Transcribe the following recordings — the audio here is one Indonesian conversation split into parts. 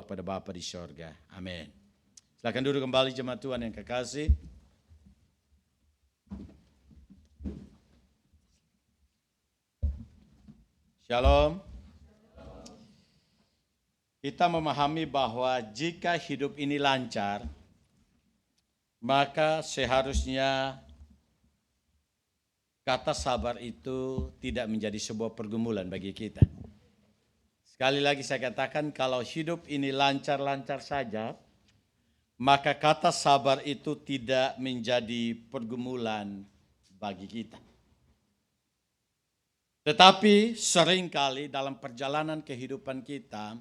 kepada Bapa di sorga. Amin. Silakan duduk kembali jemaat Tuhan yang kekasih. Shalom. Kita memahami bahwa jika hidup ini lancar, maka seharusnya kata sabar itu tidak menjadi sebuah pergumulan bagi kita. Sekali lagi saya katakan, kalau hidup ini lancar-lancar saja, maka kata sabar itu tidak menjadi pergumulan bagi kita. Tetapi seringkali dalam perjalanan kehidupan kita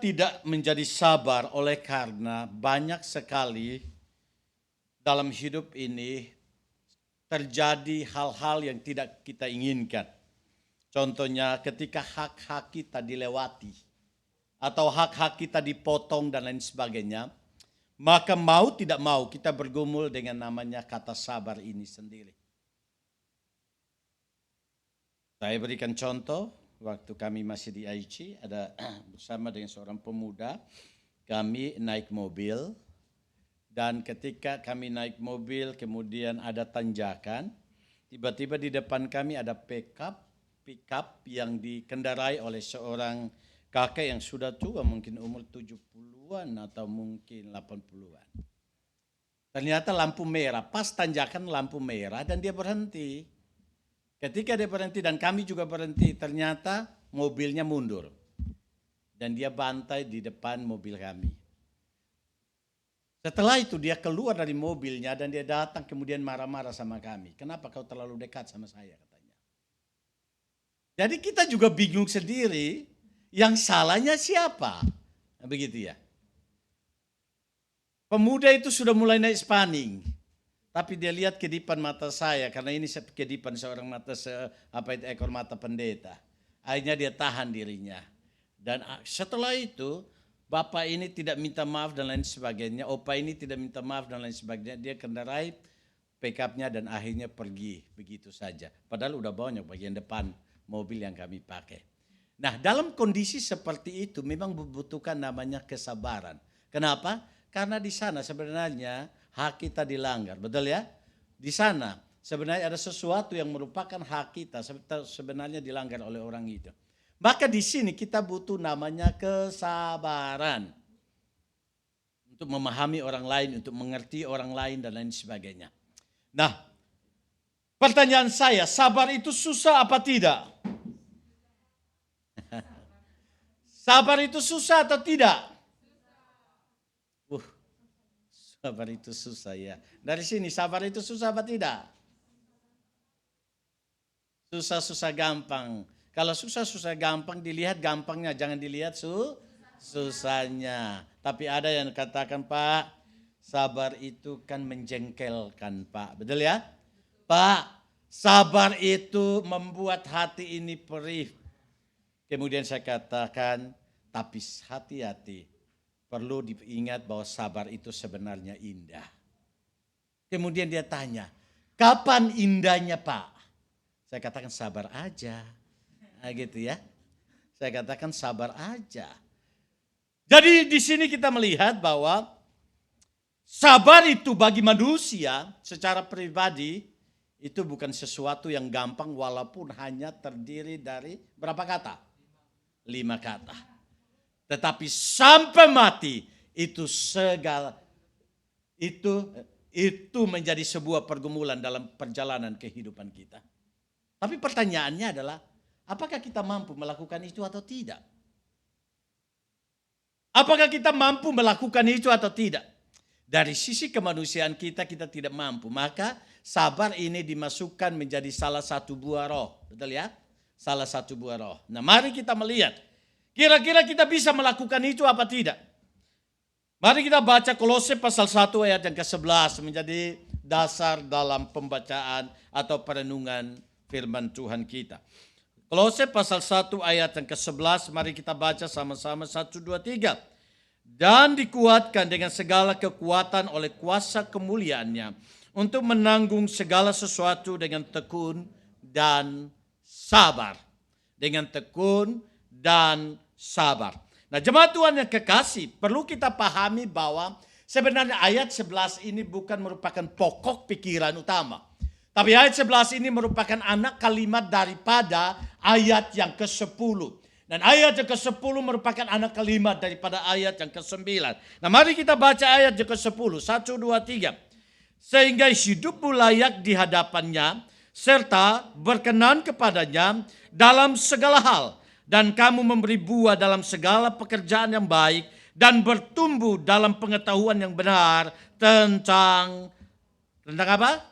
tidak menjadi sabar oleh karena banyak sekali dalam hidup ini terjadi hal-hal yang tidak kita inginkan. Contohnya ketika hak-hak kita dilewati atau hak-hak kita dipotong dan lain sebagainya, maka mau tidak mau kita bergumul dengan namanya kata sabar ini sendiri. Saya berikan contoh, waktu kami masih di IC, ada bersama dengan seorang pemuda, kami naik mobil, dan ketika kami naik mobil kemudian ada tanjakan, tiba-tiba di depan kami ada pick-up yang dikendarai oleh seorang kakek yang sudah tua, mungkin umur 70-an atau mungkin 80-an. Ternyata lampu merah, pas tanjakan lampu merah dan dia berhenti. Ketika dia berhenti dan kami juga berhenti, ternyata mobilnya mundur. Dan dia bantai di depan mobil kami. Setelah itu dia keluar dari mobilnya dan dia datang kemudian marah-marah sama kami. Kenapa kau terlalu dekat sama saya, katanya. Jadi kita juga bingung sendiri, yang salahnya siapa? Nah, begitu ya. Pemuda itu sudah mulai naik spaning. Tapi dia lihat kedipan mata saya, karena ini kedipan seorang mata, ekor mata pendeta. Akhirnya dia tahan dirinya. Dan setelah itu, bapak ini tidak minta maaf dan lain sebagainya. Opa ini tidak minta maaf dan lain sebagainya. Dia kendarai pick-up-nya dan akhirnya pergi begitu saja. Padahal udah banyak bagian depan mobil yang kami pakai. Nah, dalam kondisi seperti itu memang membutuhkan namanya kesabaran. Kenapa? Karena di sana sebenarnya hak kita dilanggar, betul ya? Di sana sebenarnya ada sesuatu yang merupakan hak kita sebenarnya dilanggar oleh orang itu. Maka di sini kita butuh namanya kesabaran. Untuk memahami orang lain, untuk mengerti orang lain dan lain sebagainya. Nah, pertanyaan saya, sabar itu susah apa tidak? Sabar itu susah atau tidak? Sabar itu susah ya. Dari sini sabar itu susah apa tidak? Susah-susah gampang. Kalau susah-susah gampang dilihat gampangnya, jangan dilihat susahnya. Tapi ada yang katakan, Pak, sabar itu kan menjengkelkan, Pak. Betul ya? Pak, sabar itu membuat hati ini perih. Kemudian saya katakan, tapi hati-hati. Perlu diingat bahwa sabar itu sebenarnya indah. Kemudian dia tanya, kapan indahnya, Pak? Saya katakan sabar aja. Nah, gitu ya. Saya katakan sabar aja. Jadi di sini kita melihat bahwa sabar itu bagi manusia secara pribadi itu bukan sesuatu yang gampang walaupun hanya terdiri dari berapa kata? 5 kata. Tetapi sampai mati itu menjadi sebuah pergumulan dalam perjalanan kehidupan kita. Tapi pertanyaannya adalah, apakah kita mampu melakukan itu atau tidak? Apakah kita mampu melakukan itu atau tidak? Dari sisi kemanusiaan kita tidak mampu. Maka sabar ini dimasukkan menjadi salah satu buah roh. Betul ya? Salah satu buah roh. Nah, mari kita melihat. Kira-kira kita bisa melakukan itu apa tidak? Mari kita baca Kolose pasal 1 ayat yang ke-11 menjadi dasar dalam pembacaan atau perenungan firman Tuhan kita. Kolose pasal 1 ayat yang ke-11, mari kita baca sama-sama 1, 2, 3. Dan dikuatkan dengan segala kekuatan oleh kuasa kemuliaannya untuk menanggung segala sesuatu dengan tekun dan sabar. Dengan tekun dan sabar. Nah, jemaat Tuhan yang kekasih, perlu kita pahami bahwa sebenarnya ayat 11 ini bukan merupakan pokok pikiran utama. Tapi ayat 11 ini merupakan anak kalimat daripada ayat yang ke-10. Dan ayat yang ke-10 merupakan anak kalimat daripada ayat yang ke-9. Nah, mari kita baca ayat yang ke-10. 1, 2, 3. Sehingga hidupmu layak di hadapannya, serta berkenan kepadanya dalam segala hal. Dan kamu memberi buah dalam segala pekerjaan yang baik, dan bertumbuh dalam pengetahuan yang benar tentang apa?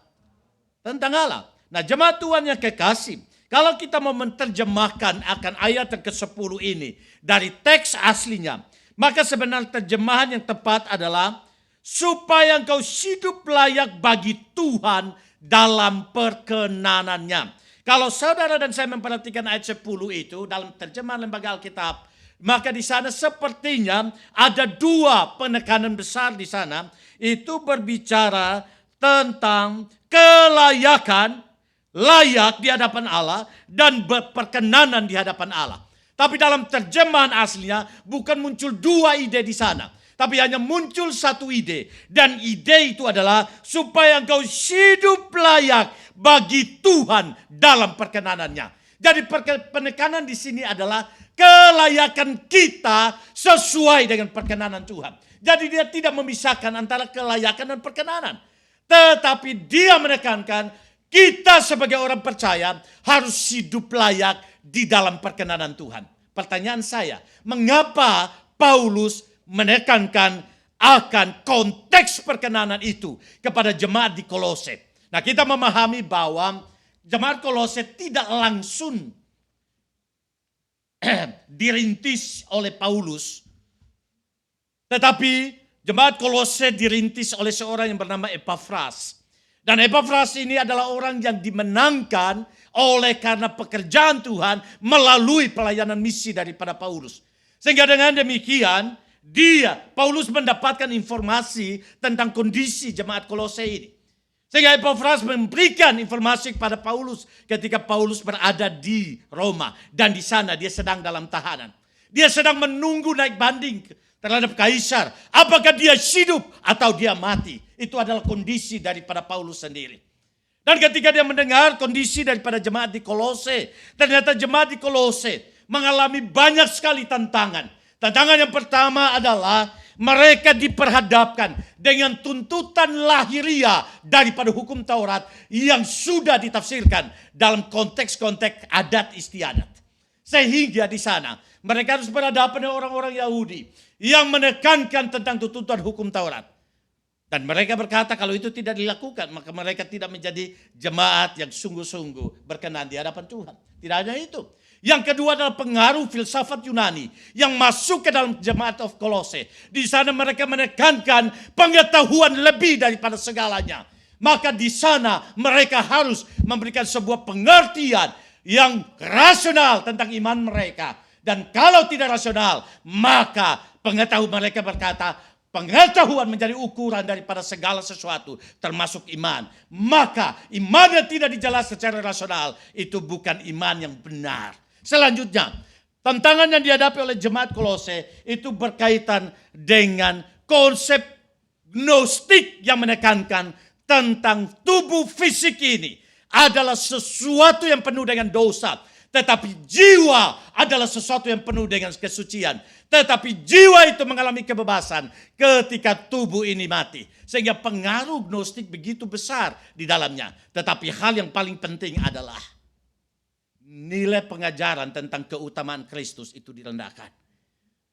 Tentang Allah. Nah, jemaat Tuhan yang kekasih, kalau kita mau menerjemahkan akan ayat yang ke-10 ini dari teks aslinya, maka sebenarnya terjemahan yang tepat adalah supaya engkau hidup layak bagi Tuhan dalam perkenanannya. Kalau saudara dan saya memperhatikan ayat 10 itu dalam terjemahan Lembaga Alkitab, maka di sana sepertinya ada dua penekanan besar di sana. Itu berbicara tentang kelayakan, layak di hadapan Allah, dan berperkenanan di hadapan Allah. Tapi dalam terjemahan aslinya bukan muncul dua ide di sana, tapi hanya muncul satu ide. Dan ide itu adalah supaya engkau hidup layak bagi Tuhan dalam perkenanannya. Jadi penekanan di sini adalah kelayakan kita sesuai dengan perkenanan Tuhan. Jadi dia tidak memisahkan antara kelayakan dan perkenanan. Tetapi dia menekankan kita sebagai orang percaya harus hidup layak di dalam perkenanan Tuhan. Pertanyaan saya, mengapa Paulus menekankan akan konteks perkenanan itu kepada jemaat di Kolose? Nah, kita memahami bahwa jemaat Kolose tidak langsung dirintis oleh Paulus, tetapi jemaat Kolose dirintis oleh seorang yang bernama Epafras. Dan Epafras ini adalah orang yang dimenangkan oleh karena pekerjaan Tuhan melalui pelayanan misi daripada Paulus. Sehingga dengan demikian, Paulus mendapatkan informasi tentang kondisi jemaat Kolose ini. Sehingga Epafras memberikan informasi kepada Paulus ketika Paulus berada di Roma. Dan di sana dia sedang dalam tahanan. Dia sedang menunggu naik banding terhadap kaisar. Apakah dia hidup atau dia mati. Itu adalah kondisi daripada Paulus sendiri. Dan ketika dia mendengar kondisi daripada jemaat di Kolose, ternyata jemaat di Kolose mengalami banyak sekali tantangan. Tantangan yang pertama adalah mereka diperhadapkan dengan tuntutan lahiriah daripada hukum Taurat yang sudah ditafsirkan dalam konteks-konteks adat istiadat. Sehingga di sana mereka harus berhadapan dengan orang-orang Yahudi yang menekankan tentang tuntutan hukum Taurat. Dan mereka berkata kalau itu tidak dilakukan, maka mereka tidak menjadi jemaat yang sungguh-sungguh berkenan di hadapan Tuhan. Tidak hanya itu. Yang kedua adalah pengaruh filsafat Yunani yang masuk ke dalam jemaat of Kolose. Di sana mereka menekankan pengetahuan lebih daripada segalanya. Maka di sana mereka harus memberikan sebuah pengertian yang rasional tentang iman mereka. Dan kalau tidak rasional, maka pengetahuan mereka berkata, pengetahuan menjadi ukuran daripada segala sesuatu, termasuk iman. Maka iman yang tidak dijelaskan secara rasional, itu bukan iman yang benar. Selanjutnya, tantangan yang dihadapi oleh jemaat Kolose itu berkaitan dengan konsep gnostik yang menekankan tentang tubuh fisik ini adalah sesuatu yang penuh dengan dosa. Tetapi jiwa adalah sesuatu yang penuh dengan kesucian. Tetapi jiwa itu mengalami kebebasan ketika tubuh ini mati. Sehingga pengaruh gnostik begitu besar di dalamnya. Tetapi hal yang paling penting adalah nilai pengajaran tentang keutamaan Kristus itu direndahkan.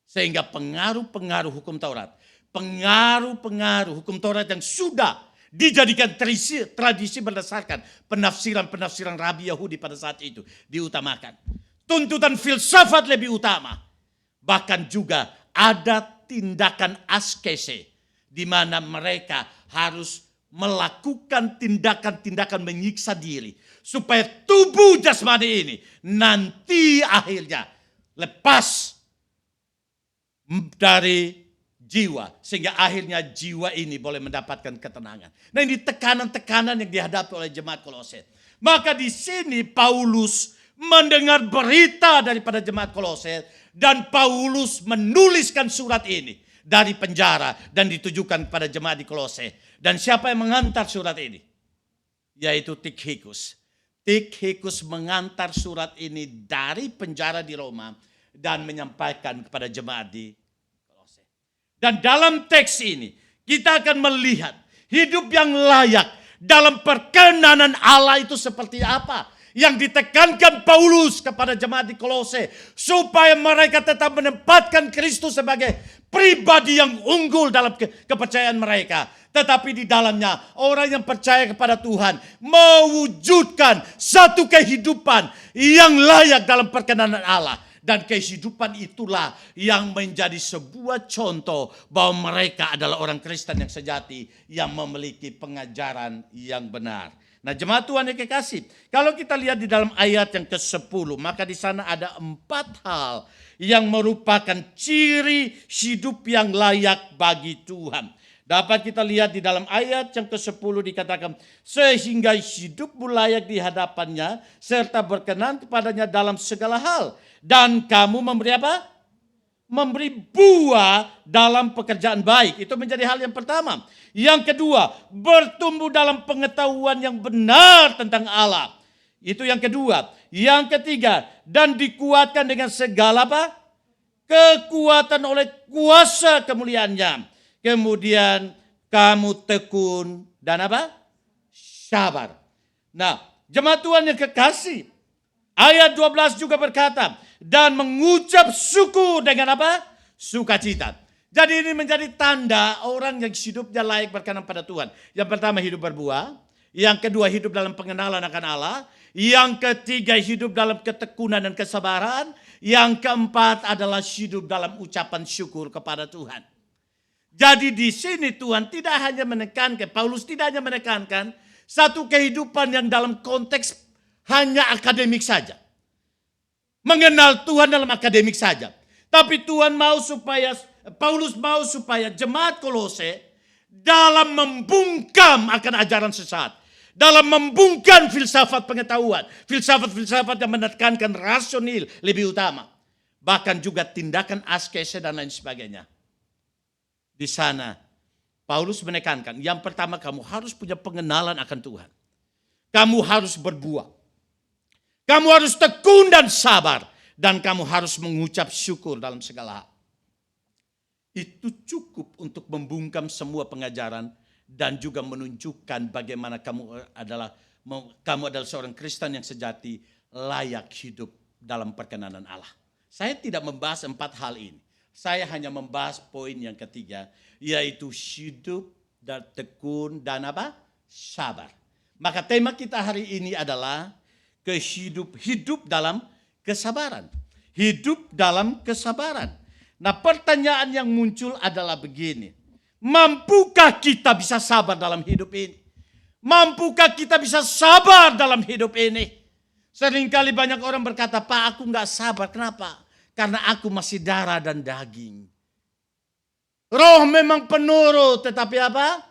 Sehingga pengaruh-pengaruh hukum Taurat, pengaruh-pengaruh hukum Taurat yang sudah dijadikan tradisi berdasarkan penafsiran-penafsiran Rabi Yahudi pada saat itu diutamakan. Tuntutan filsafat lebih utama. Bahkan juga ada tindakan askese di mana mereka harus melakukan tindakan-tindakan menyiksa diri supaya tubuh jasmani ini nanti akhirnya lepas dari jiwa, sehingga akhirnya jiwa ini boleh mendapatkan ketenangan. Nah, ini tekanan-tekanan yang dihadapi oleh jemaat Kolose. Maka di sini Paulus mendengar berita daripada jemaat Kolose, dan Paulus menuliskan surat ini dari penjara dan ditujukan kepada jemaat di Kolose. Dan siapa yang mengantar surat ini? Yaitu Tikhikus. Tikhikus mengantar surat ini dari penjara di Roma dan menyampaikan kepada jemaat di Kolose. Dan dalam teks ini kita akan melihat hidup yang layak dalam perkenanan Allah itu seperti apa yang ditekankan Paulus kepada jemaat di Kolose, supaya mereka tetap menempatkan Kristus sebagai pribadi yang unggul dalam kepercayaan mereka. Tetapi di dalamnya orang yang percaya kepada Tuhan mewujudkan satu kehidupan yang layak dalam perkenanan Allah. Dan kehidupan itulah yang menjadi sebuah contoh bahwa mereka adalah orang Kristen yang sejati, yang memiliki pengajaran yang benar. Nah, jemaat Tuhan yang kekasih, kalau kita lihat di dalam ayat yang ke-10, maka di sana ada 4 hal yang merupakan ciri hidup yang layak bagi Tuhan. Dapat kita lihat di dalam ayat yang ke-10 dikatakan, sehingga hidupmu layak di hadapannya, serta berkenan kepadanya dalam segala hal. Dan kamu memberi apa? Memberi buah dalam pekerjaan baik. Itu menjadi hal yang pertama. Yang kedua, bertumbuh dalam pengetahuan yang benar tentang Allah. Itu yang kedua. Yang ketiga, dan dikuatkan dengan segala apa? Kekuatan oleh kuasa kemuliaannya. Kemudian kamu tekun dan apa? Sabar. Nah, jemaat Tuhan yang kekasih, ayat 12 juga berkata, dan mengucap syukur dengan apa? Sukacita. Jadi ini menjadi tanda orang yang hidupnya layak berkenan pada Tuhan. Yang pertama, hidup berbuah. Yang kedua, hidup dalam pengenalan akan Allah. Yang ketiga, hidup dalam ketekunan dan kesabaran. Yang keempat adalah hidup dalam ucapan syukur kepada Tuhan. Jadi di sini Tuhan tidak hanya menekankan, Paulus tidak hanya menekankan satu kehidupan yang dalam konteks hanya akademik saja. Mengenal Tuhan dalam akademik saja. Tapi Tuhan mau supaya, Paulus mau supaya jemaat Kolose dalam membungkam akan ajaran sesat. Dalam membungkam filsafat pengetahuan. Filsafat-filsafat yang menekankan rasional lebih utama. Bahkan juga tindakan askese dan lain sebagainya. Di sana Paulus menekankan, yang pertama kamu harus punya pengenalan akan Tuhan. Kamu harus berbuah. Kamu harus tekun dan sabar. Dan kamu harus mengucap syukur dalam segala hal. Itu cukup untuk membungkam semua pengajaran. Dan juga menunjukkan bagaimana kamu adalah seorang Kristen yang sejati, layak hidup dalam perkenanan Allah. Saya tidak membahas 4 hal ini. Saya hanya membahas poin yang ketiga, yaitu hidup dan tekun dan apa? Sabar. Maka tema kita hari ini adalah hidup dalam kesabaran. Hidup dalam kesabaran. Nah, pertanyaan yang muncul adalah begini. Mampukah kita bisa sabar dalam hidup ini? Mampukah kita bisa sabar dalam hidup ini? Seringkali banyak orang berkata, Pak, aku enggak sabar. Kenapa? Karena aku masih darah dan daging. Roh memang penurut, tetapi apa?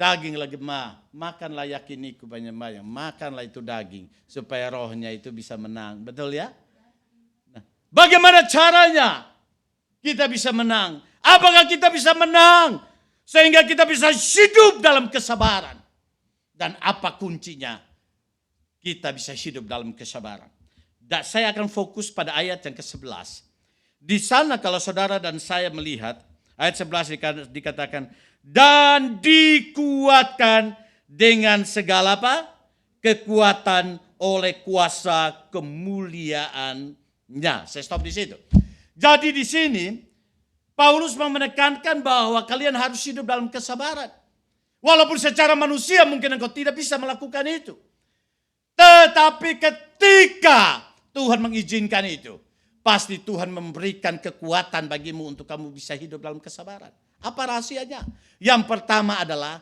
Daging lagi makanlah yakiniku banyak-banyak. Makanlah itu daging, supaya rohnya itu bisa menang. Betul ya? Nah, bagaimana caranya kita bisa menang? Apakah kita bisa menang? Sehingga kita bisa hidup dalam kesabaran. Dan apa kuncinya? Kita bisa hidup dalam kesabaran. Dan saya akan fokus pada ayat yang ke-11. Di sana kalau saudara dan saya melihat, ayat 11 dikatakan, dan dikuatkan dengan segala apa? Kekuatan oleh kuasa kemuliaannya. Saya stop di situ. Jadi di sini, Paulus menekankan bahwa kalian harus hidup dalam kesabaran. Walaupun secara manusia mungkin engkau tidak bisa melakukan itu. Tetapi ketika Tuhan mengizinkan itu, pasti Tuhan memberikan kekuatan bagimu untuk kamu bisa hidup dalam kesabaran. Apa rahasianya? Yang pertama adalah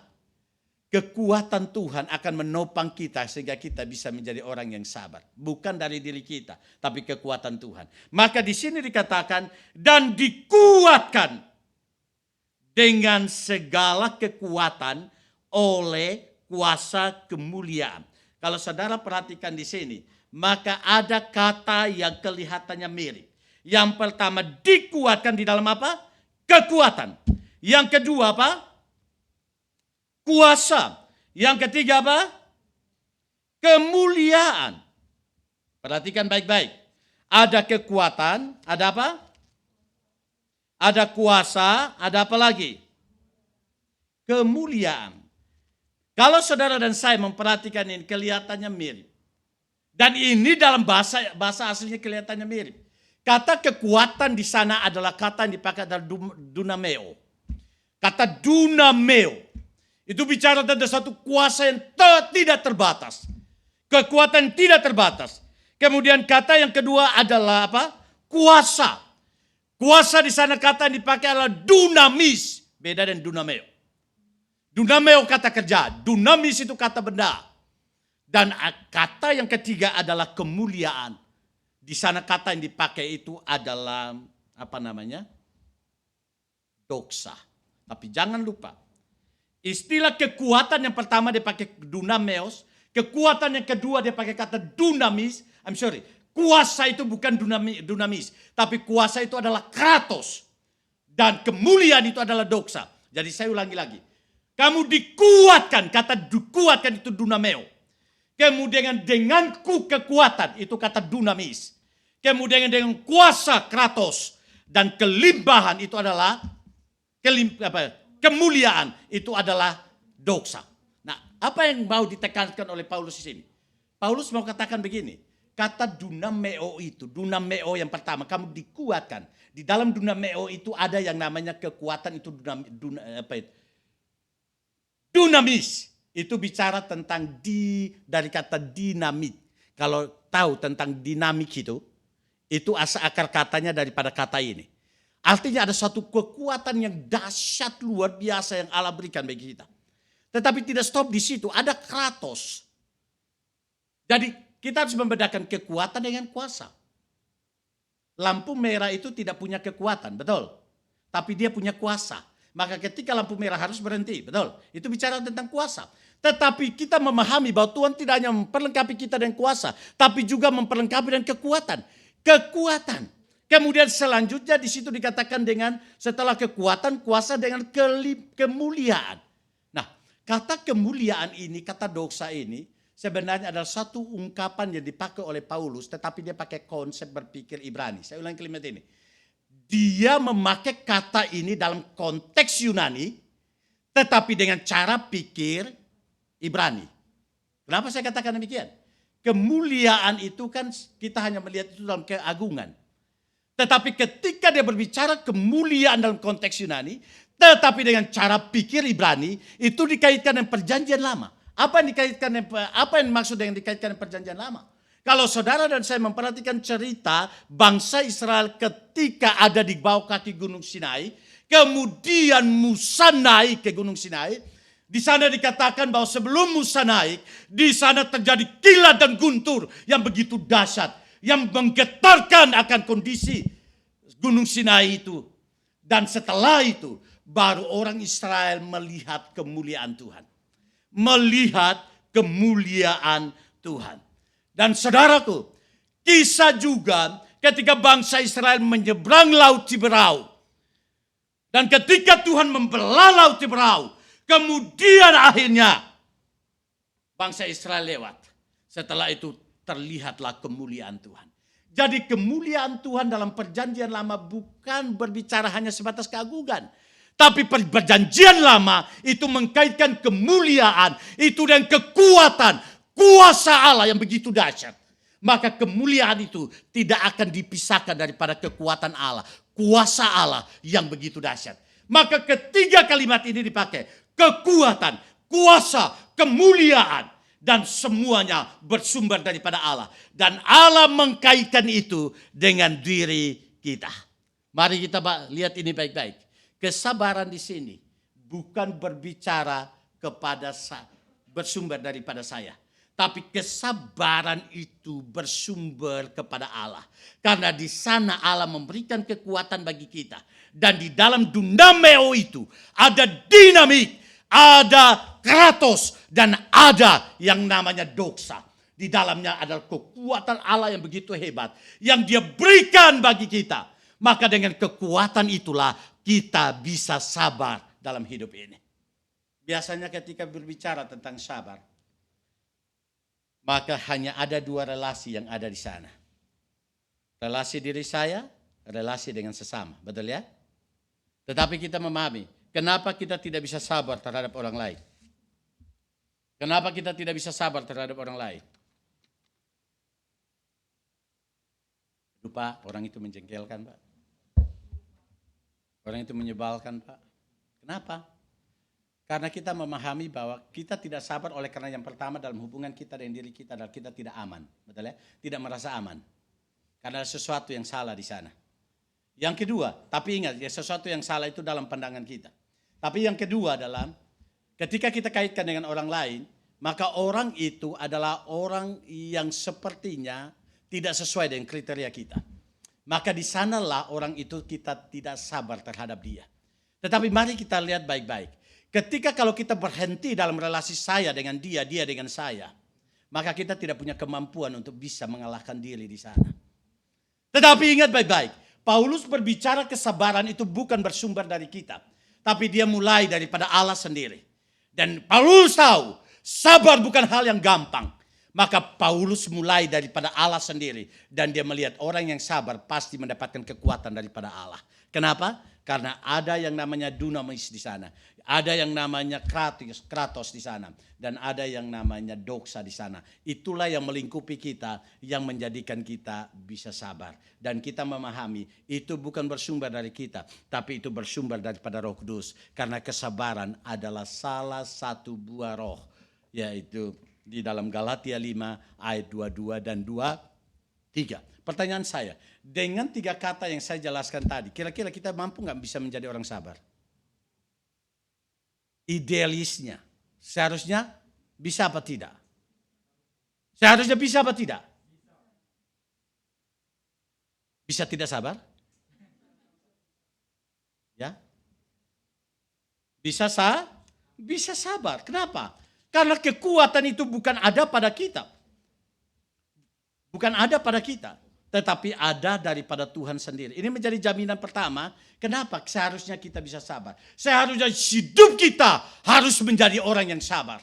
kekuatan Tuhan akan menopang kita sehingga kita bisa menjadi orang yang sabar. Bukan dari diri kita, tapi kekuatan Tuhan. Maka di sini dikatakan, dan dikuatkan dengan segala kekuatan oleh kuasa kemuliaan. Kalau saudara perhatikan di sini, maka ada kata yang kelihatannya mirip. Yang pertama dikuatkan di dalam apa? Kekuatan. Yang kedua apa? Kuasa. Yang ketiga apa? Kemuliaan. Perhatikan baik-baik. Ada kekuatan, ada apa? Ada kuasa, ada apa lagi? Kemuliaan. Kalau saudara dan saya memperhatikan ini kelihatannya mirip. Dan ini dalam bahasa aslinya kelihatannya mirip. Kata kekuatan di sana adalah kata yang dipakai adalah dunameo. Kata dunameo itu bicara tentang satu kuasa yang tidak terbatas. Kekuatan tidak terbatas. Kemudian kata yang kedua adalah apa? Kuasa. Kuasa di sana kata yang dipakai adalah dunamis. Beda dengan dunameo. Dunameo kata kerja, dunamis itu kata benda. Dan kata yang ketiga adalah kemuliaan. Di sana kata yang dipakai itu adalah apa namanya? Doksa. Tapi jangan lupa, istilah kekuatan yang pertama dia pakai dunameos, kekuatan yang kedua dia pakai kata dunamis. Kuasa itu bukan dunamis, tapi kuasa itu adalah kratos. Dan kemuliaan itu adalah doksa. Jadi saya ulangi lagi. Kamu dikuatkan, kata dikuatkan itu dunameo. Kemudian dengan kekuatan itu kata dunamis. Kemudian dengan kuasa kratos dan kelimbahan itu adalah kemuliaan itu adalah doksa. Nah, apa yang mau ditekankan oleh Paulus di sini? Paulus mau katakan begini, kata dunameo itu, dunameo yang pertama, kamu dikuatkan. Di dalam dunameo itu ada yang namanya kekuatan itu dunamis. Itu bicara tentang dari kata dinamit. Kalau tahu tentang dinamik itu akar katanya daripada kata ini. Artinya ada satu kekuatan yang dahsyat luar biasa yang Allah berikan bagi kita. Tetapi tidak stop di situ, ada kratos. Jadi kita harus membedakan kekuatan dengan kuasa. Lampu merah itu tidak punya kekuatan, betul? Tapi dia punya kuasa. Maka ketika lampu merah harus berhenti, betul? Itu bicara tentang kuasa. Tetapi kita memahami bahwa Tuhan tidak hanya memperlengkapi kita dengan kuasa, tapi juga memperlengkapi dengan kekuatan. Kekuatan. Kemudian selanjutnya di situ dikatakan dengan setelah kekuatan, kuasa dengan kemuliaan. Nah, kata kemuliaan ini, kata doksa ini, sebenarnya adalah satu ungkapan yang dipakai oleh Paulus, tetapi dia pakai konsep berpikir Ibrani. Saya ulangi kalimat ini. Dia memakai kata ini dalam konteks Yunani, tetapi dengan cara pikir Ibrani. Kenapa saya katakan demikian? Kemuliaan itu kan kita hanya melihat itu dalam keagungan. Tetapi ketika dia berbicara kemuliaan dalam konteks Yunani, tetapi dengan cara pikir Ibrani, itu dikaitkan dengan perjanjian lama. Apa yang maksud dengan dikaitkan dengan perjanjian lama? Kalau saudara dan saya memperhatikan cerita bangsa Israel ketika ada di bawah kaki Gunung Sinai, kemudian Musa naik ke Gunung Sinai, di sana dikatakan bahwa sebelum Musa naik, di sana terjadi kilat dan guntur yang begitu dahsyat, yang menggetarkan akan kondisi Gunung Sinai itu. Dan setelah itu, baru orang Israel melihat kemuliaan Tuhan. Melihat kemuliaan Tuhan. Dan saudaraku, kisah juga ketika bangsa Israel menyeberang Laut Tiberau. Dan ketika Tuhan membelah Laut Tiberau, kemudian akhirnya bangsa Israel lewat. Setelah itu terlihatlah kemuliaan Tuhan. Jadi kemuliaan Tuhan dalam perjanjian lama bukan berbicara hanya sebatas keagungan. Tapi perjanjian lama itu mengkaitkan kemuliaan itu dan kekuatan, kuasa Allah yang begitu dahsyat. Maka kemuliaan itu tidak akan dipisahkan daripada kekuatan Allah, kuasa Allah yang begitu dahsyat. Maka ketiga kalimat ini dipakai, kekuatan, kuasa, kemuliaan. Dan semuanya bersumber daripada Allah. Dan Allah mengkaitkan itu dengan diri kita. Mari kita lihat ini baik-baik. Kesabaran di sini bukan berbicara kepada bersumber daripada saya. Tapi kesabaran itu bersumber kepada Allah. Karena di sana Allah memberikan kekuatan bagi kita. Dan di dalam dunameo itu ada dinamik, ada kratos, dan ada yang namanya doksa. Di dalamnya adalah kekuatan Allah yang begitu hebat. Yang dia berikan bagi kita. Maka dengan kekuatan itulah kita bisa sabar dalam hidup ini. Biasanya ketika berbicara tentang sabar, maka hanya ada dua relasi yang ada di sana. Relasi diri saya, relasi dengan sesama. Betul ya? Tetapi kita memahami, kenapa kita tidak bisa sabar terhadap orang lain? Kenapa kita tidak bisa sabar terhadap orang lain? Lupa, orang itu menjengkelkan, Pak. Orang itu menyebalkan, Pak. Kenapa? Karena kita memahami bahwa kita tidak sabar oleh karena yang pertama dalam hubungan kita dengan diri kita adalah kita tidak aman. Betul ya? Tidak merasa aman. Karena ada sesuatu yang salah di sana. Yang kedua, tapi ingat ya, sesuatu yang salah itu dalam pandangan kita. Tapi yang kedua adalah ketika kita kaitkan dengan orang lain, maka orang itu adalah orang yang sepertinya tidak sesuai dengan kriteria kita. Maka di sanalah orang itu kita tidak sabar terhadap dia. Tetapi mari kita lihat baik-baik. Ketika kalau kita berhenti dalam relasi saya dengan dia, dia dengan saya, maka kita tidak punya kemampuan untuk bisa mengalahkan diri di sana. Tetapi ingat baik-baik, Paulus berbicara kesabaran itu bukan bersumber dari kita, tapi dia mulai daripada Allah sendiri. Dan Paulus tahu, sabar bukan hal yang gampang. Maka Paulus mulai daripada Allah sendiri. Dan dia melihat orang yang sabar pasti mendapatkan kekuatan daripada Allah. Kenapa? Karena ada yang namanya dunamis di sana. Ada yang namanya kratos di sana. Dan ada yang namanya doxa di sana. Itulah yang melingkupi kita, yang menjadikan kita bisa sabar. Dan kita memahami itu bukan bersumber dari kita, tapi itu bersumber daripada Roh Kudus. Karena kesabaran adalah salah satu buah roh, yaitu di dalam Galatia 5 ayat 22 dan 23. Pertanyaan saya, dengan 3 kata yang saya jelaskan tadi, kira-kira kita mampu nggak bisa menjadi orang sabar? Idealisnya, seharusnya bisa apa tidak? Seharusnya bisa apa tidak? Bisa tidak sabar? Ya? Bisa sabar. Kenapa? Karena kekuatan itu bukan ada pada kita. Bukan ada pada kita. Tetapi ada daripada Tuhan sendiri. Ini menjadi jaminan pertama. Kenapa seharusnya kita bisa sabar? Seharusnya hidup kita harus menjadi orang yang sabar.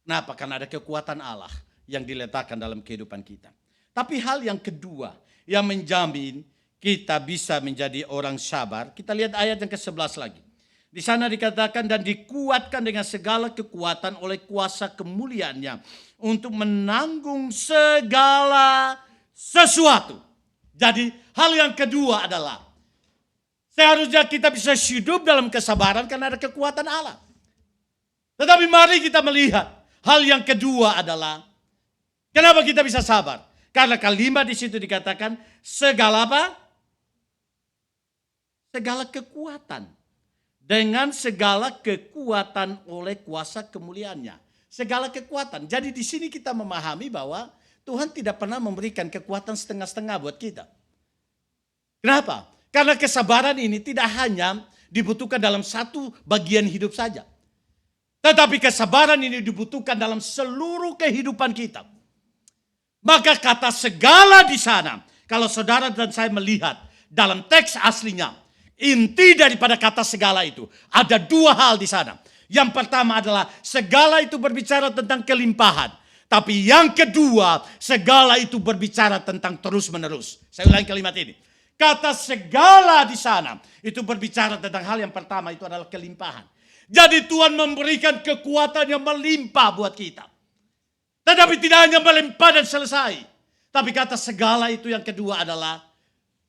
Kenapa? Karena ada kekuatan Allah yang diletakkan dalam kehidupan kita. Tapi hal yang kedua yang menjamin kita bisa menjadi orang sabar. Kita lihat ayat yang ke-11 lagi. Di sana dikatakan dan dikuatkan dengan segala kekuatan oleh kuasa kemuliaannya untuk menanggung segala sesuatu. Jadi hal yang kedua adalah seharusnya kita bisa hidup dalam kesabaran karena ada kekuatan Allah. Tetapi mari kita melihat hal yang kedua adalah kenapa kita bisa sabar? Karena kalimat di situ dikatakan segala apa? Segala kekuatan. Dengan segala kekuatan oleh kuasa kemuliaannya. Segala kekuatan. Jadi di sini kita memahami bahwa Tuhan tidak pernah memberikan kekuatan setengah-setengah buat kita. Kenapa? Karena kesabaran ini tidak hanya dibutuhkan dalam satu bagian hidup saja. Tetapi kesabaran ini dibutuhkan dalam seluruh kehidupan kita. Maka kata segala di sana, kalau saudara dan saya melihat dalam teks aslinya, inti daripada kata segala itu ada 2 hal di sana. Yang pertama adalah segala itu berbicara tentang kelimpahan. Tapi yang kedua, segala itu berbicara tentang terus-menerus. Saya ulangi kalimat ini. Kata segala di sana itu berbicara tentang hal yang pertama itu adalah kelimpahan. Jadi Tuhan memberikan kekuatan yang melimpah buat kita. Tetapi tidak hanya melimpah dan selesai. Tapi kata segala itu yang kedua adalah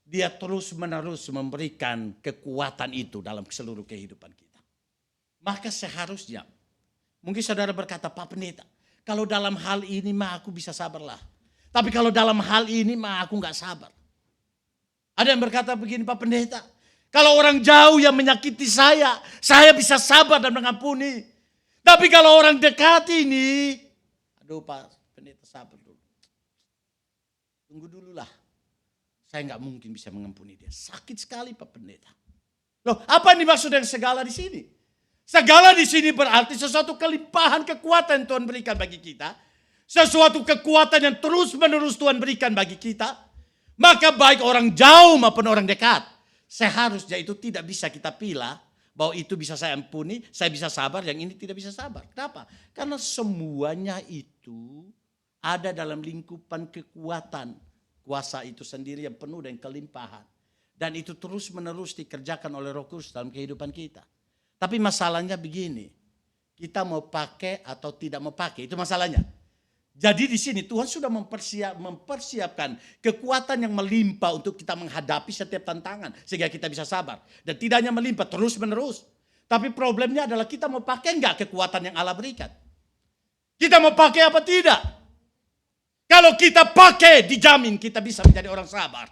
dia terus-menerus memberikan kekuatan itu dalam seluruh kehidupan kita. Maka seharusnya, mungkin saudara berkata, Pak Pendeta, kalau dalam hal ini mah aku bisa sabarlah. Tapi kalau dalam hal ini mah aku gak sabar. Ada yang berkata begini, Pak Pendeta, kalau orang jauh yang menyakiti saya bisa sabar dan mengampuni. Tapi kalau orang dekat ini, aduh Pak Pendeta sabar dulu. Tunggu dulu lah. Saya nggak mungkin bisa mengampuni dia. Sakit sekali Pak Pendeta. Loh, apa yang dimaksud dengan segala di sini? Segala di sini berarti sesuatu kelimpahan kekuatan Tuhan berikan bagi kita. sesuatu kekuatan yang terus-menerus Tuhan berikan bagi kita, maka baik orang jauh maupun orang dekat, seharusnya itu tidak bisa kita pilih bahwa itu bisa saya ampuni, saya bisa sabar, yang ini tidak bisa sabar. Kenapa? Karena semuanya itu ada dalam lingkupan kekuatan kuasa itu sendiri yang penuh dengan kelimpahan. Dan itu terus-menerus dikerjakan oleh Roh Kudus dalam kehidupan kita. Tapi masalahnya begini, kita mau pakai atau tidak mau pakai, itu masalahnya. Jadi di sini Tuhan sudah mempersiapkan kekuatan yang melimpah untuk kita menghadapi setiap tantangan sehingga kita bisa sabar. Dan tidak hanya melimpah terus-menerus. Tapi problemnya adalah kita mau pakai enggak kekuatan yang Allah berikan. Kita mau pakai apa tidak? Kalau kita pakai, dijamin kita bisa menjadi orang sabar.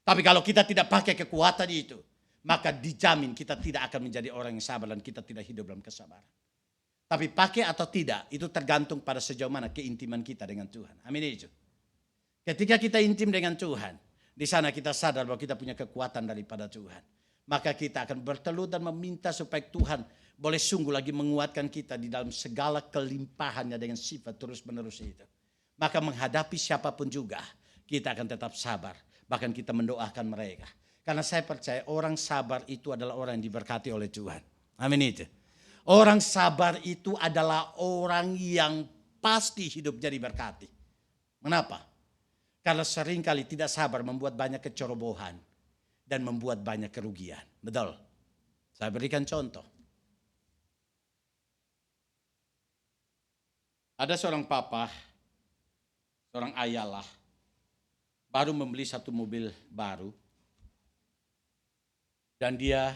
Tapi kalau kita tidak pakai kekuatan itu, maka dijamin kita tidak akan menjadi orang yang sabar dan kita tidak hidup dalam kesabaran. Tapi pakai atau tidak, itu tergantung pada sejauh mana keintiman kita dengan Tuhan. Amin itu. Ketika kita intim dengan Tuhan, di sana kita sadar bahwa kita punya kekuatan daripada Tuhan. Maka kita akan bertelut dan meminta supaya Tuhan boleh sungguh lagi menguatkan kita di dalam segala kelimpahannya dengan sifat terus-menerus itu. Maka menghadapi siapapun juga, kita akan tetap sabar. Bahkan kita mendoakan mereka. Karena saya percaya orang sabar itu adalah orang yang diberkati oleh Tuhan. Amin itu. Orang sabar itu adalah orang yang pasti hidupnya diberkati. Kenapa? Karena seringkali tidak sabar membuat banyak kecerobohan. Dan membuat banyak kerugian. Betul? Saya berikan contoh. Ada seorang papa, seorang ayah lah, baru membeli satu mobil baru. Dan dia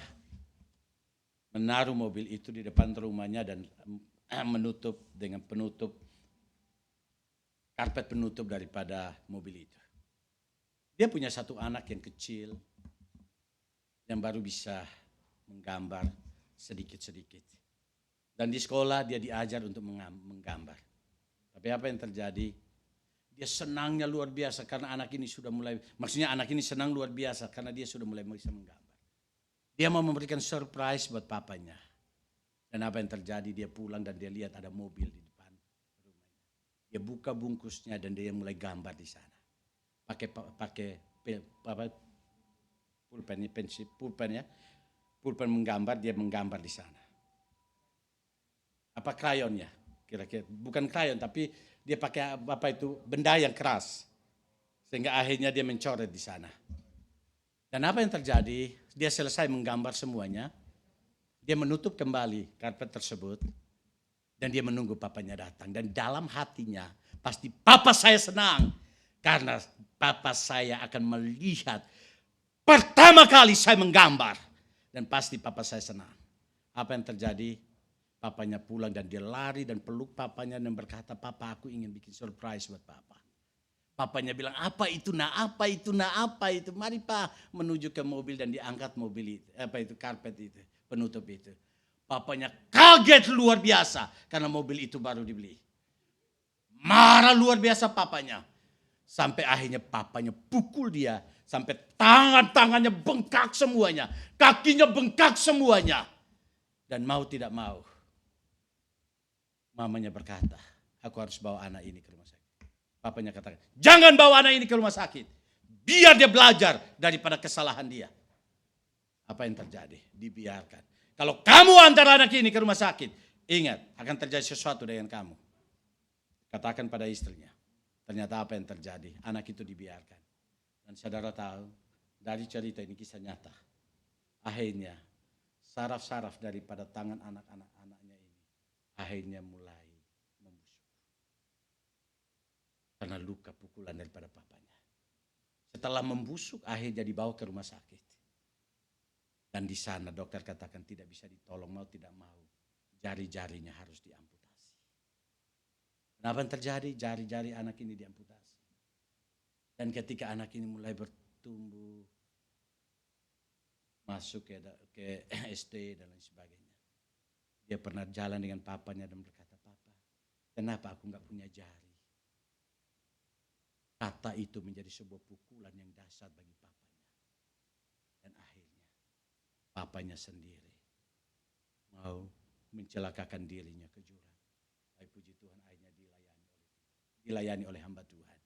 menaruh mobil itu di depan rumahnya dan menutup dengan penutup, karpet penutup daripada mobil itu. Dia punya satu anak yang kecil, yang baru bisa menggambar sedikit-sedikit. Dan di sekolah dia diajar untuk menggambar. Tapi apa yang terjadi? Dia senangnya luar biasa karena anak ini sudah mulai, maksudnya anak ini senang luar biasa karena dia sudah mulai bisa menggambar. Dia mau memberikan surprise buat papanya. Dan apa yang terjadi? Dia pulang dan dia lihat ada mobil di depan rumahnya. Dia buka bungkusnya dan dia mulai gambar di sana. Pakai pulpen menggambar, dia menggambar di sana. Apa krayonnya? Kira-kira bukan krayon tapi dia pakai benda yang keras. Sehingga akhirnya dia mencoret di sana. Dan apa yang terjadi? Dia selesai menggambar semuanya. Dia menutup kembali karpet tersebut. Dan dia menunggu papanya datang. Dan dalam hatinya pasti papa saya senang. Karena papa saya akan melihat pertama kali saya menggambar. Dan pasti papa saya senang. Apa yang terjadi? Papanya pulang dan dia lari dan peluk papanya dan berkata, "Papa, aku ingin bikin surprise buat papa." Papanya bilang, "Apa itu nak? Apa itu nak? Apa itu?" "Mari Pak," menuju ke mobil dan diangkat mobil itu, karpet itu, penutup itu. Papanya kaget luar biasa karena mobil itu baru dibeli. Marah luar biasa papanya. Sampai akhirnya papanya pukul dia sampai tangannya bengkak semuanya, kakinya bengkak semuanya. Dan mau tidak mau, mamanya berkata, "Aku harus bawa anak ini ke rumah sakit." Papanya katakan, "Jangan bawa anak ini ke rumah sakit. Biar dia belajar daripada kesalahan dia." Apa yang terjadi? Dibiarkan. Kalau kamu antar anak ini ke rumah sakit, ingat akan terjadi sesuatu dengan kamu. Katakan pada istrinya. Ternyata apa yang terjadi? Anak itu dibiarkan. Dan saudara tahu, dari cerita ini kisah nyata. Akhirnya, saraf-saraf daripada tangan anak-anaknya ini akhirnya mulai membusuk. Karena luka pukulan daripada papanya. Setelah membusuk akhirnya dibawa ke rumah sakit. Dan di sana dokter katakan tidak bisa ditolong, mau tidak mau. Jari-jarinya harus diamputasi. Kenapa yang terjadi? Jari-jari anak ini diamputasi. Dan ketika anak ini mulai bertumbuh, masuk ke SD dan lain sebagainya. Dia pernah jalan dengan papanya dan berkata, "Papa, kenapa aku gak punya jari?" Kata itu menjadi sebuah pukulan yang dahsyat bagi papanya. Dan akhirnya papanya sendiri mau mencelakakan dirinya ke jurang. Tapi puji Tuhan akhirnya dilayani oleh Tuhan. dilayani oleh hamba Tuhan.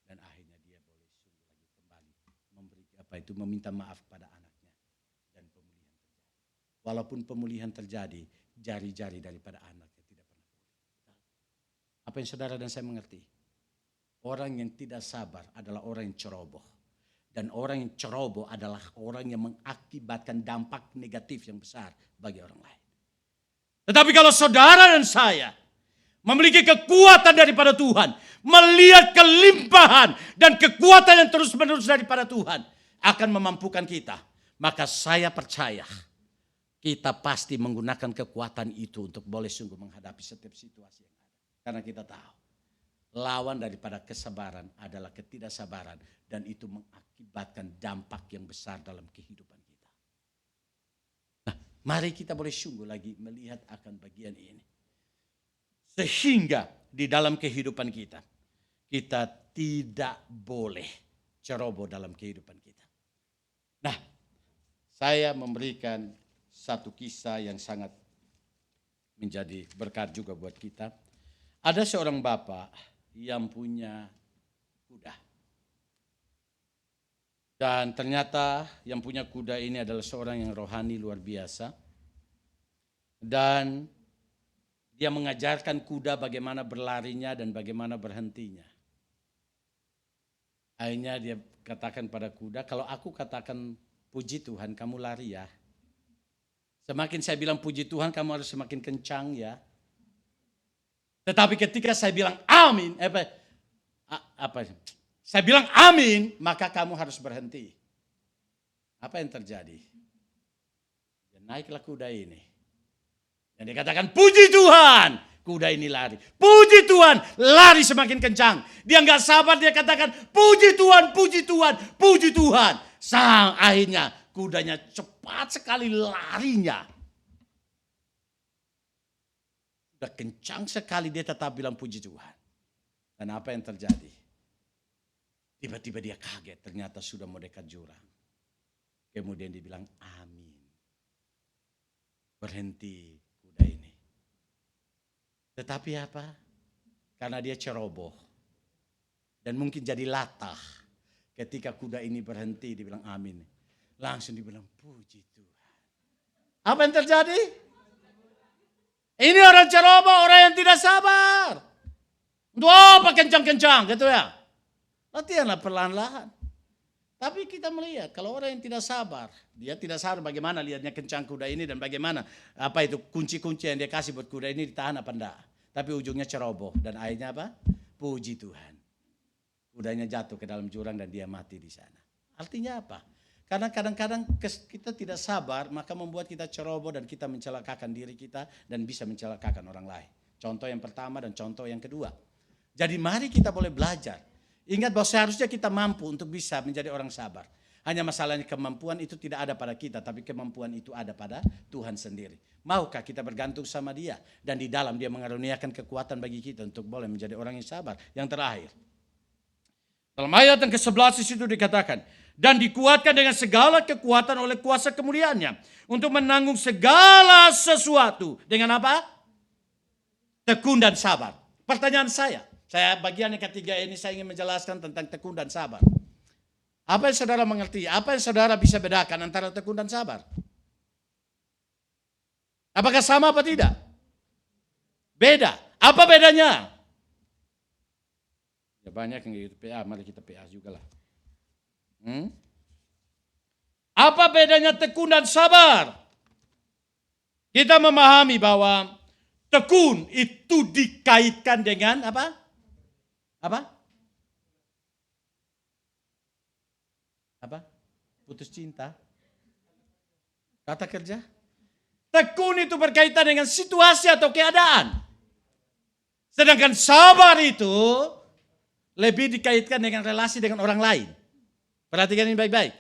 Dan akhirnya dia boleh sungguh lagi kembali meminta maaf pada anaknya. Dan pemulihan terjadi. Walaupun pemulihan terjadi, jari-jari daripada anaknya tidak pernah pulih. Apa yang saudara dan saya mengerti? Orang yang tidak sabar adalah orang yang ceroboh. Dan orang yang ceroboh adalah orang yang mengakibatkan dampak negatif yang besar bagi orang lain. Tetapi kalau saudara dan saya memiliki kekuatan daripada Tuhan, melihat kelimpahan dan kekuatan yang terus-menerus daripada Tuhan akan memampukan kita, maka saya percaya kita pasti menggunakan kekuatan itu untuk boleh sungguh menghadapi setiap situasi yang ada. Karena kita tahu lawan daripada kesabaran adalah ketidaksabaran, dan itu mengakibatkan dampak yang besar dalam kehidupan kita. Nah, mari kita boleh sungguh lagi melihat akan bagian ini. Sehingga di dalam kehidupan kita, kita tidak boleh ceroboh dalam kehidupan kita. Nah, saya memberikan satu kisah yang sangat menjadi berkat juga buat kita. Ada seorang bapak yang punya kuda. Dan ternyata yang punya kuda ini adalah seorang yang rohani luar biasa. Dan dia mengajarkan kuda bagaimana berlarinya dan bagaimana berhentinya. Akhirnya dia katakan pada kuda, kalau aku katakan puji Tuhan, kamu lari ya. Semakin saya bilang puji Tuhan, kamu harus semakin kencang ya. Tetapi ketika saya bilang amin, saya bilang amin, maka kamu harus berhenti. Apa yang terjadi? Ya, naiklah kuda ini. Dan dia katakan puji Tuhan, kuda ini lari. Puji Tuhan, lari semakin kencang. Dia nggak sabar, dia katakan puji Tuhan, puji Tuhan, puji Tuhan. Akhirnya kudanya cepat sekali larinya. Udah kencang sekali, dia tetap bilang puji Tuhan. Dan apa yang terjadi? Tiba-tiba dia kaget, ternyata sudah mau dekat jurang. Kemudian dia bilang amin. Berhenti kuda ini. Tetapi apa? Karena dia ceroboh. Dan mungkin jadi latah. Ketika kuda ini berhenti, dia bilang amin. Langsung dibilang puji Tuhan. Apa yang terjadi? Ini orang ceroboh, orang yang tidak sabar. Untuk apa kencang-kencang gitu ya. Latihanlah perlahan-lahan. Tapi kita melihat kalau orang yang tidak sabar, dia tidak sabar bagaimana lihatnya kencang kuda ini dan bagaimana apa itu kunci-kunci yang dia kasih buat kuda ini ditahan apa enggak. Tapi ujungnya ceroboh dan akhirnya apa? Puji Tuhan. Kudanya jatuh ke dalam jurang dan dia mati di sana. Artinya apa? Karena kadang-kadang kita tidak sabar, maka membuat kita ceroboh dan kita mencelakakan diri kita dan bisa mencelakakan orang lain. Contoh yang pertama dan contoh yang kedua. Jadi mari kita boleh belajar. Ingat bahwa seharusnya kita mampu untuk bisa menjadi orang sabar. Hanya masalahnya kemampuan itu tidak ada pada kita, tapi kemampuan itu ada pada Tuhan sendiri. Maukah kita bergantung sama Dia? Dan di dalam Dia mengaruniakan kekuatan bagi kita untuk boleh menjadi orang yang sabar. Yang terakhir. Dalam ayat yang ke-11 itu dikatakan, dan dikuatkan dengan segala kekuatan oleh kuasa kemuliaannya untuk menanggung segala sesuatu. Dengan apa? Tekun dan sabar. Pertanyaan saya bagian yang ketiga ini saya ingin menjelaskan tentang tekun dan sabar. Apa yang saudara mengerti? Apa yang saudara bisa bedakan antara tekun dan sabar? Apakah sama apa tidak? Beda. Apa bedanya? Ya banyak yang gitu PA, mari kita PA juga lah. Apa bedanya tekun dan sabar? Kita memahami bahwa tekun itu dikaitkan dengan apa? Apa? Apa? Putus cinta. Kata kerja. Tekun itu berkaitan dengan situasi atau keadaan. Sedangkan sabar itu lebih dikaitkan dengan relasi dengan orang lain. Perhatikan ini baik-baik.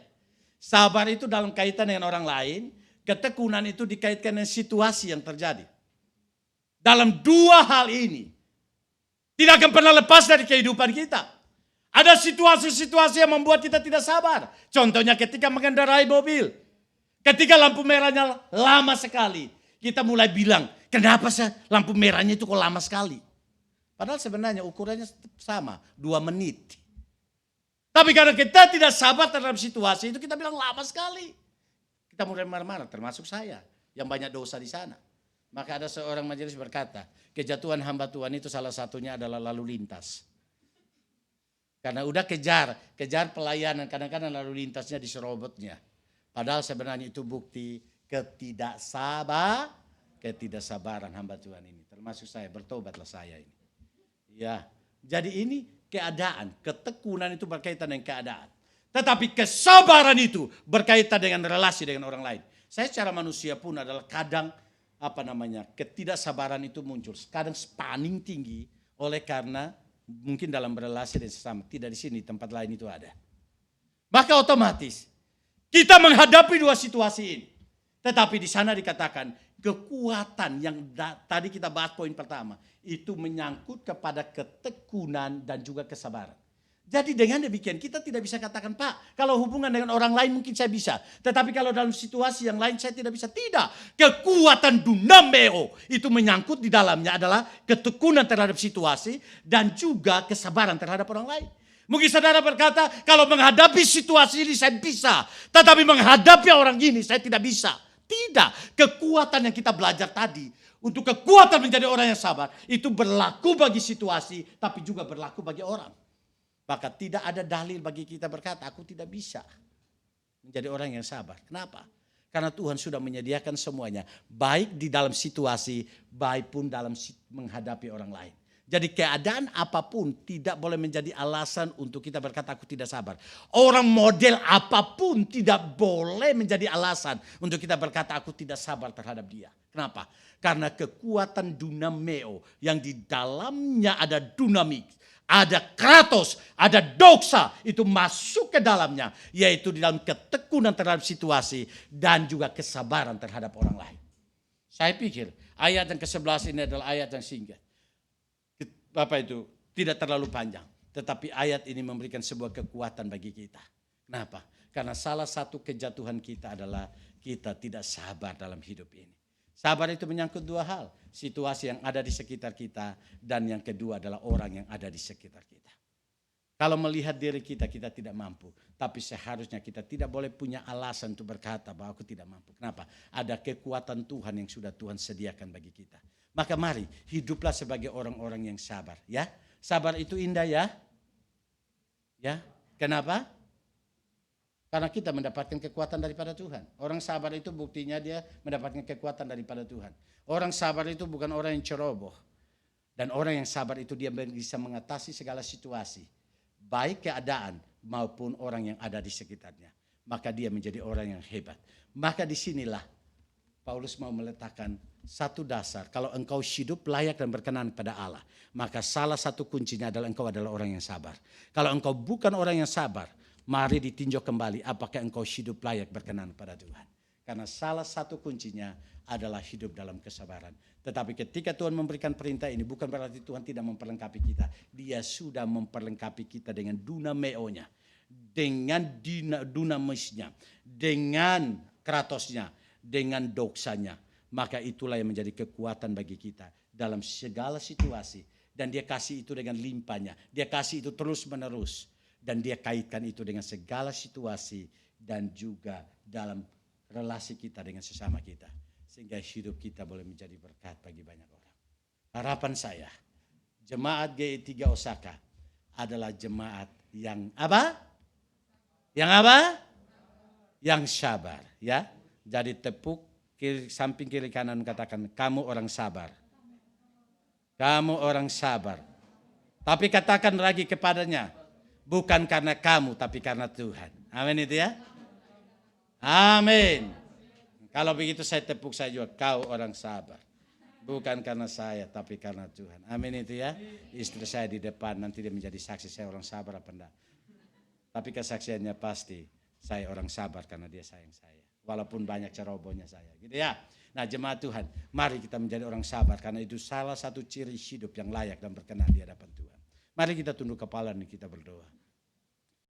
Sabar itu dalam kaitan dengan orang lain, ketekunan itu dikaitkan dengan situasi yang terjadi. Dalam dua hal ini, tidak akan pernah lepas dari kehidupan kita. Ada situasi-situasi yang membuat kita tidak sabar. Contohnya ketika mengendarai mobil. Ketika lampu merahnya lama sekali. Kita mulai bilang, kenapa sih lampu merahnya itu kok lama sekali? Padahal sebenarnya ukurannya sama, 2 menit. Tapi karena kita tidak sabar terhadap situasi itu, kita bilang lama sekali. Kita mulai marah-marah, termasuk saya yang banyak dosa di sana. Maka ada seorang majelis berkata, kejatuhan hamba Tuhan itu salah satunya adalah lalu lintas. Karena udah kejar pelayanan, kadang-kadang lalu lintasnya diserobotnya. Padahal sebenarnya itu bukti ketidaksabaran hamba Tuhan ini. Termasuk saya, bertobatlah saya ini. Ya, jadi ini keadaan, ketekunan itu berkaitan dengan keadaan. Tetapi kesabaran itu berkaitan dengan relasi dengan orang lain. Saya secara manusia pun adalah kadang ketidaksabaran itu muncul. Kadang paling tinggi oleh karena mungkin dalam berrelasi dan sesama. Tidak di sini, tempat lain itu ada. Maka otomatis kita menghadapi 2 situasi ini. Tetapi di sana dikatakan kekuatan yang tadi kita bahas poin pertama. Itu menyangkut kepada ketekunan dan juga kesabaran. Jadi dengan demikian kita tidak bisa katakan, Pak, kalau hubungan dengan orang lain mungkin saya bisa. Tetapi kalau dalam situasi yang lain saya tidak bisa. Tidak. Kekuatan dunameo itu menyangkut di dalamnya adalah ketekunan terhadap situasi dan juga kesabaran terhadap orang lain. Mungkin saudara berkata, kalau menghadapi situasi ini saya bisa. Tetapi menghadapi orang ini saya tidak bisa. Tidak. Kekuatan yang kita belajar tadi, untuk kekuatan menjadi orang yang sabar, itu berlaku bagi situasi, tapi juga berlaku bagi orang. Maka tidak ada dalil bagi kita berkata, aku tidak bisa menjadi orang yang sabar. Kenapa? Karena Tuhan sudah menyediakan semuanya. Baik di dalam situasi, baik pun dalam menghadapi orang lain. Jadi keadaan apapun tidak boleh menjadi alasan untuk kita berkata aku tidak sabar. Orang model apapun tidak boleh menjadi alasan untuk kita berkata aku tidak sabar terhadap dia. Kenapa? Karena kekuatan dunameo yang di dalamnya ada dinamik, ada kratos, ada doxa itu masuk ke dalamnya. Yaitu di dalam ketekunan terhadap situasi dan juga kesabaran terhadap orang lain. Saya pikir ayat yang ke-11 ini adalah ayat yang singkat. Tidak terlalu panjang. Tetapi ayat ini memberikan sebuah kekuatan bagi kita. Kenapa? Karena salah satu kejatuhan kita adalah kita tidak sabar dalam hidup ini. Sabar itu menyangkut 2 hal. Situasi yang ada di sekitar kita dan yang kedua adalah orang yang ada di sekitar kita. Kalau melihat diri kita, kita tidak mampu. Tapi seharusnya kita tidak boleh punya alasan untuk berkata bahwa aku tidak mampu. Kenapa? Ada kekuatan Tuhan yang sudah Tuhan sediakan bagi kita. Maka mari hiduplah sebagai orang-orang yang sabar. Ya, sabar itu indah ya. Ya, kenapa? Karena kita mendapatkan kekuatan daripada Tuhan. Orang sabar itu buktinya dia mendapatkan kekuatan daripada Tuhan. Orang sabar itu bukan orang yang ceroboh. Dan orang yang sabar itu dia bisa mengatasi segala situasi. Baik keadaan maupun orang yang ada di sekitarnya. Maka dia menjadi orang yang hebat. Maka disinilah Paulus mau meletakkan satu dasar. Kalau engkau hidup layak dan berkenan pada Allah. Maka salah satu kuncinya adalah engkau adalah orang yang sabar. Kalau engkau bukan orang yang sabar, mari ditinjau kembali apakah engkau hidup layak berkenan pada Tuhan. Karena salah satu kuncinya adalah hidup dalam kesabaran. Tetapi ketika Tuhan memberikan perintah ini bukan berarti Tuhan tidak memperlengkapi kita. Dia sudah memperlengkapi kita dengan dunameo-nya. Dengan dunamisnya. Dengan kratosnya. Dengan doksanya. Maka itulah yang menjadi kekuatan bagi kita dalam segala situasi. Dan dia kasih itu dengan limpahnya. Dia kasih itu terus menerus. Dan dia kaitkan itu dengan segala situasi. Dan juga dalam relasi kita dengan sesama kita. Sehingga hidup kita boleh menjadi berkat bagi banyak orang. Harapan saya, jemaat GE3 Osaka adalah jemaat yang apa? Yang apa? Yang sabar. Ya. Jadi tepuk samping kiri kanan katakan, kamu orang sabar. Kamu orang sabar. Tapi katakan lagi kepadanya, bukan karena kamu tapi karena Tuhan. Amin itu ya. Amin. Kalau begitu saya tepuk saya juga, kau orang sabar. Bukan karena saya tapi karena Tuhan. Amin itu ya. Istri saya di depan nanti dia menjadi saksi saya orang sabar apa enggak. Tapi kesaksiannya pasti saya orang sabar karena dia sayang saya. Walaupun banyak cerobohnya saya. Gitu ya. Nah jemaat Tuhan, mari kita menjadi orang sabar. Karena itu salah satu ciri hidup yang layak dan berkenan di hadapan Tuhan. Mari kita tunduk kepala dan kita berdoa.